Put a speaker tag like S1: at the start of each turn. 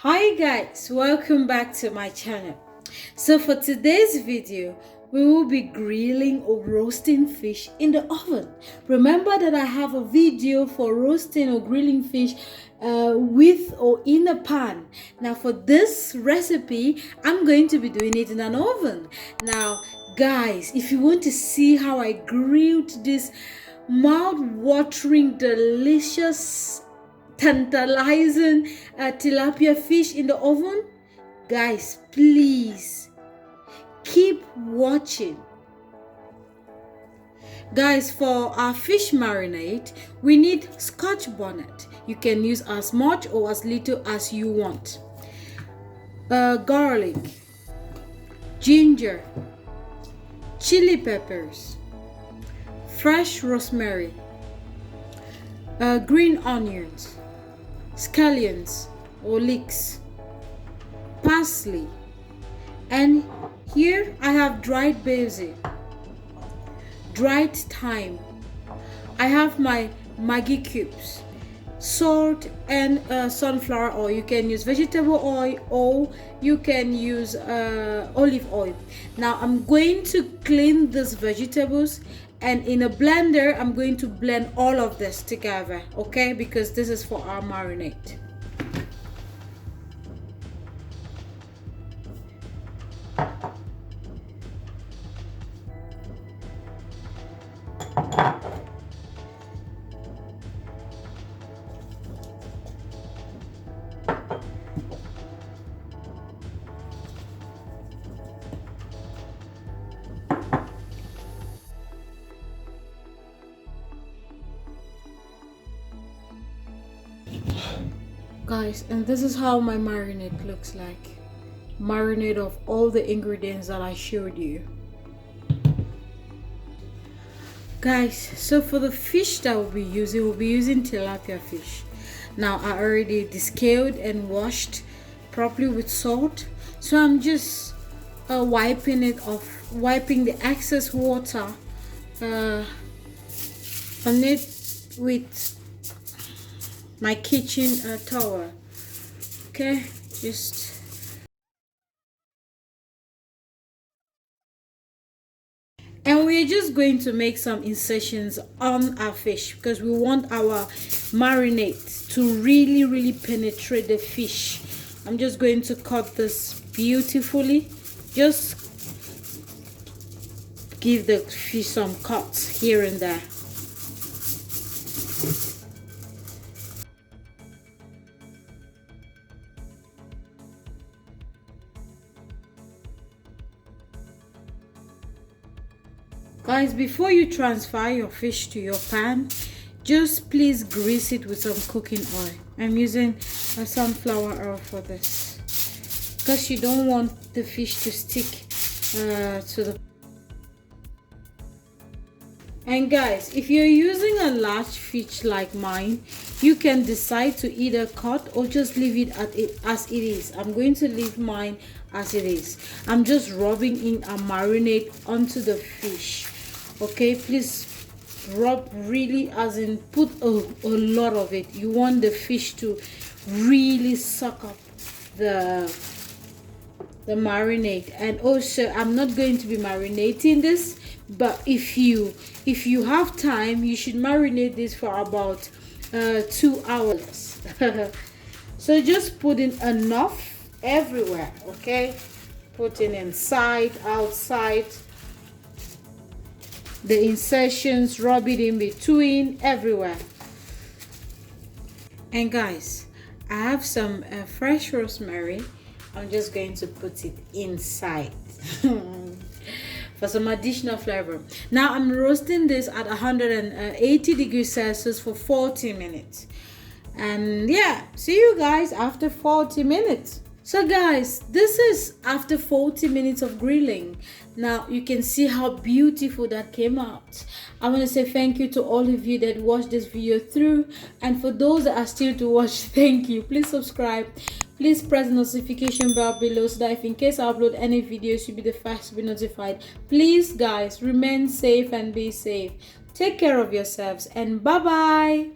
S1: Hi guys, welcome back to my channel. So for today's video, we will be grilling or roasting fish in the oven. Remember that I have a video for roasting or grilling fish with or in a pan. Now for this recipe, I'm going to be doing it in an oven. Now guys, if you want to see how I grilled this mouth-watering, delicious, tantalizing tilapia fish in the oven, guys, please keep watching. Guys, for our fish marinade, we need Scotch bonnet. You can use as much or as little as you want. Garlic, ginger, chili peppers, fresh rosemary, green onions, scallions or leeks, parsley, and here I have dried basil, dried thyme. I have my Maggi cubes, salt, and sunflower oil. You can use vegetable oil or you can use olive oil. Now I'm going to clean these vegetables, and in a blender I'm going to blend all of this together, okay, because this is for our marinade. Guys, and this is how my marinade looks like. Marinade of all the ingredients that I showed you. Guys, so for the fish that we'll be using tilapia fish. Now I already descaled and washed properly with salt, so I'm just wiping it off, wiping the excess water on it with my kitchen towel. Okay, just and we're just going to make some incisions on our fish because we want our marinade to really penetrate the fish. I'm just going to cut this beautifully. Just give the fish some cuts here and there. Guys, before you transfer your fish to your pan, just please grease it with some cooking oil. I'm using a sunflower oil for this because you don't want the fish to stick to the. And guys, if you're using a large fish like mine, you can decide to either cut or just leave it as it is. I'm going to leave mine as it is. I'm just rubbing in a marinade onto the fish. Okay, please rub really, as in put a lot of it. You want the fish to really suck up the marinade. And also, I'm not going to be marinating this, but if you have time, you should marinate this for about 2 hours. So just put in enough everywhere, okay? Put in inside, outside, the insertions, rub it in between, everywhere. And guys, I have some fresh rosemary. I'm just going to put it inside for some additional flavor. Now I'm roasting this at 180 degrees Celsius for 40 minutes. And yeah, see you guys after 40 minutes. So guys, this is after 40 minutes of grilling. Now you can see how beautiful that came out. I want to say thank you to all of you that watched this video through, and for those that are still to watch, thank you. Please subscribe, please press the notification bell below so that if in case I upload any videos, you'll be the first to be notified. Please guys, remain safe and be safe. Take care of yourselves, and bye bye.